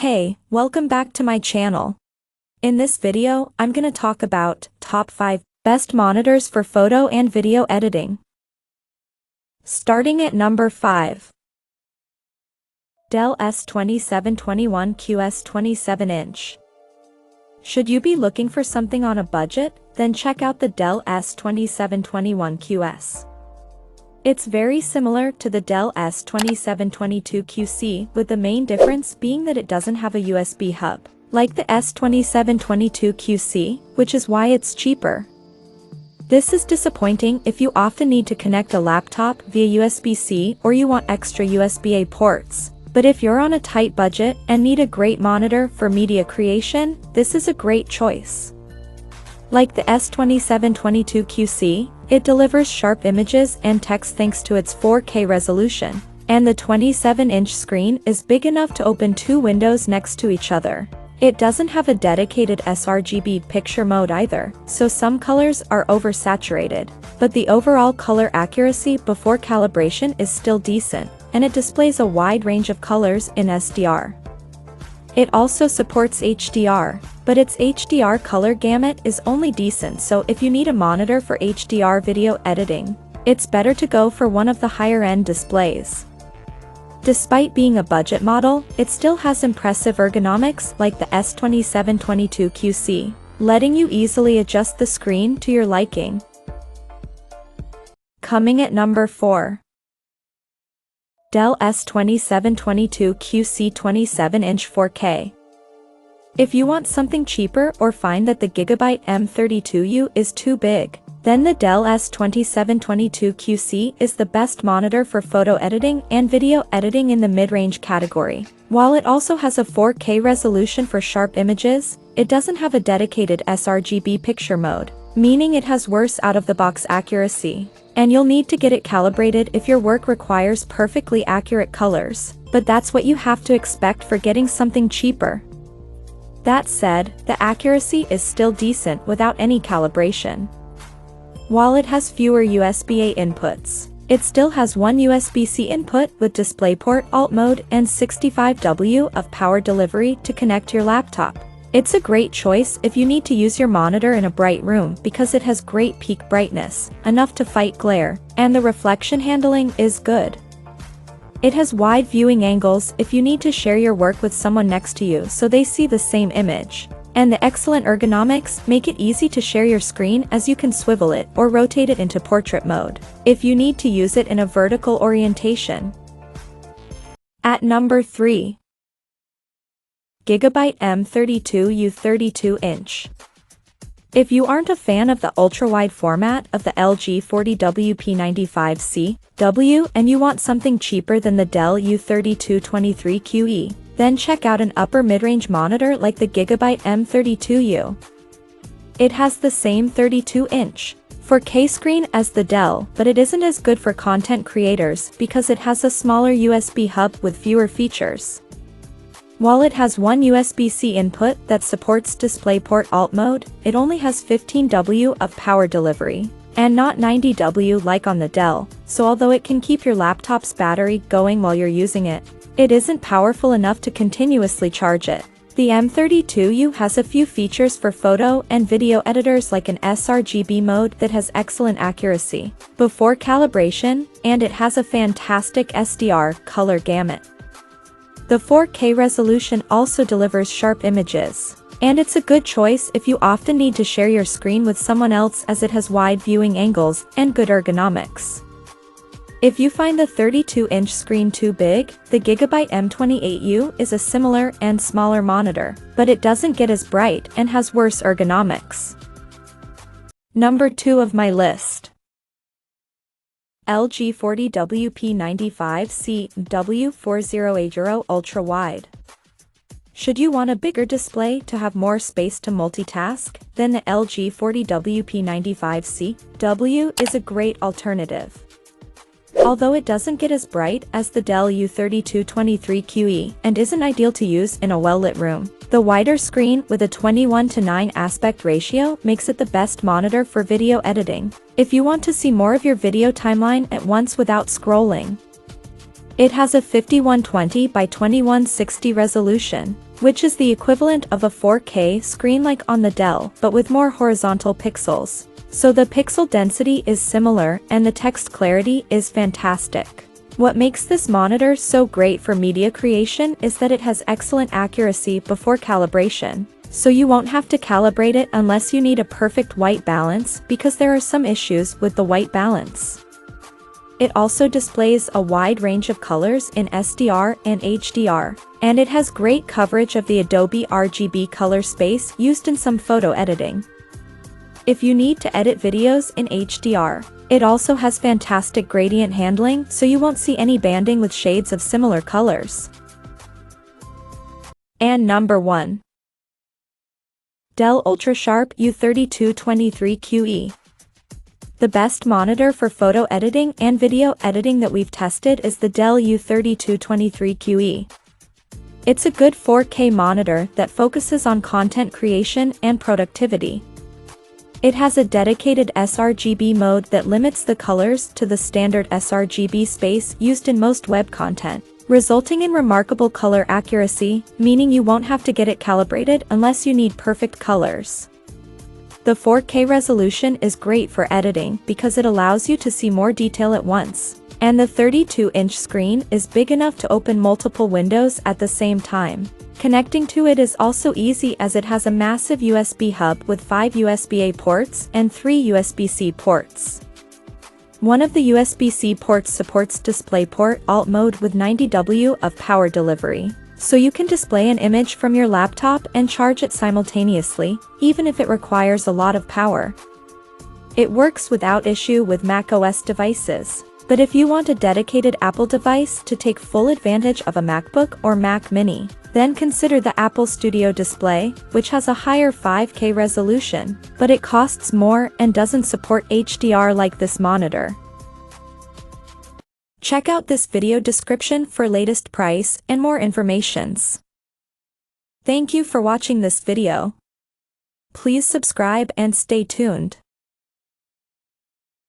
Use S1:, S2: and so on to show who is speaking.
S1: Hey, welcome back to my channel. In this video, I'm gonna talk about top 5 best monitors for photo and video editing. Starting at number 5. Dell S2721QS 27-inch. Should you be looking for something on a budget, then check out the Dell S2721QS. It's very similar to the Dell S2722QC, with the main difference being that it doesn't have a USB hub, like the S2722QC, which is why it's cheaper. This is disappointing if you often need to connect a laptop via USB-C or you want extra USB-A ports. But if you're on a tight budget and need a great monitor for media creation, this is a great choice. Like the S2722QC, it delivers sharp images and text thanks to its 4K resolution, and the 27-inch screen is big enough to open two windows next to each other. It doesn't have a dedicated sRGB picture mode either, so some colors are oversaturated, but the overall color accuracy before calibration is still decent, and it displays a wide range of colors in SDR. It also supports HDR, but its HDR color gamut is only decent, so if you need a monitor for HDR video editing, it's better to go for one of the higher-end displays. Despite being a budget model, it still has impressive ergonomics like the S2722QC, letting you easily adjust the screen to your liking. Coming at number 4. Dell S2722QC 27-inch 4K. If you want something cheaper or find that the GIGABYTE M32U is too big, then the Dell S2722QC is the best monitor for photo editing and video editing in the mid-range category. While it also has a 4K resolution for sharp images, it doesn't have a dedicated sRGB picture mode, meaning it has worse out-of-the-box accuracy. And you'll need to get it calibrated if your work requires perfectly accurate colors, but that's what you have to expect for getting something cheaper. That said, the accuracy is still decent without any calibration. While it has fewer USB-A inputs, it still has one USB-C input with DisplayPort Alt mode and 65W of power delivery to connect your laptop. It's a great choice if you need to use your monitor in a bright room because it has great peak brightness, enough to fight glare, and the reflection handling is good. It has wide viewing angles if you need to share your work with someone next to you so they see the same image. And the excellent ergonomics make it easy to share your screen, as you can swivel it or rotate it into portrait mode if you need to use it in a vertical orientation. At number 3. GIGABYTE M32U 32-inch. If you aren't a fan of the ultra-wide format of the LG 40WP95C and you want something cheaper than the Dell U3223QE, then check out an upper mid-range monitor like the GIGABYTE M32U. It has the same 32-inch 4K screen as the Dell, but it isn't as good for content creators because it has a smaller USB hub with fewer features. While it has one USB-C input that supports DisplayPort Alt mode, it only has 15W of power delivery, and not 90W like on the Dell, so although it can keep your laptop's battery going while you're using it, it isn't powerful enough to continuously charge it. The M32U has a few features for photo and video editors like an sRGB mode that has excellent accuracy before calibration, and it has a fantastic SDR color gamut. The 4K resolution also delivers sharp images, and it's a good choice if you often need to share your screen with someone else as it has wide viewing angles and good ergonomics. If you find the 32-inch screen too big, the GIGABYTE M28U is a similar and smaller monitor, but it doesn't get as bright and has worse ergonomics. Number 2 of my list. LG 40WP95C W4080 UltraWide. Should you want a bigger display to have more space to multitask, then the LG 40WP95C W is a great alternative. Although it doesn't get as bright as the Dell U3223QE and isn't ideal to use in a well-lit room, the wider screen with a 21:9 aspect ratio makes it the best monitor for video editing, if you want to see more of your video timeline at once without scrolling. It has a 5120 by 2160 resolution, which is the equivalent of a 4K screen like on the Dell but with more horizontal pixels. So the pixel density is similar and the text clarity is fantastic. What makes this monitor so great for media creation is that it has excellent accuracy before calibration. So you won't have to calibrate it unless you need a perfect white balance because there are some issues with the white balance. It also displays a wide range of colors in SDR and HDR, and it has great coverage of the Adobe RGB color space used in some photo editing. If you need to edit videos in HDR, it also has fantastic gradient handling so you won't see any banding with shades of similar colors. And number 1. Dell UltraSharp U3223QE. The best monitor for photo editing and video editing that we've tested is the Dell U3223QE. It's a good 4K monitor that focuses on content creation and productivity. It has a dedicated sRGB mode that limits the colors to the standard sRGB space used in most web content, resulting in remarkable color accuracy, meaning you won't have to get it calibrated unless you need perfect colors. The 4K resolution is great for editing because it allows you to see more detail at once, and the 32-inch screen is big enough to open multiple windows at the same time. Connecting to it is also easy as it has a massive USB hub with 5 USB-A ports and 3 USB-C ports. One of the USB-C ports supports DisplayPort Alt mode with 90 W of power delivery, so you can display an image from your laptop and charge it simultaneously, even if it requires a lot of power. It works without issue with macOS devices, but if you want a dedicated Apple device to take full advantage of a MacBook or Mac Mini, then consider the Apple Studio Display, which has a higher 5K resolution, but it costs more and doesn't support HDR like this monitor. Check out this video description for latest price and more informations. Thank you for watching this video. Please subscribe and stay tuned.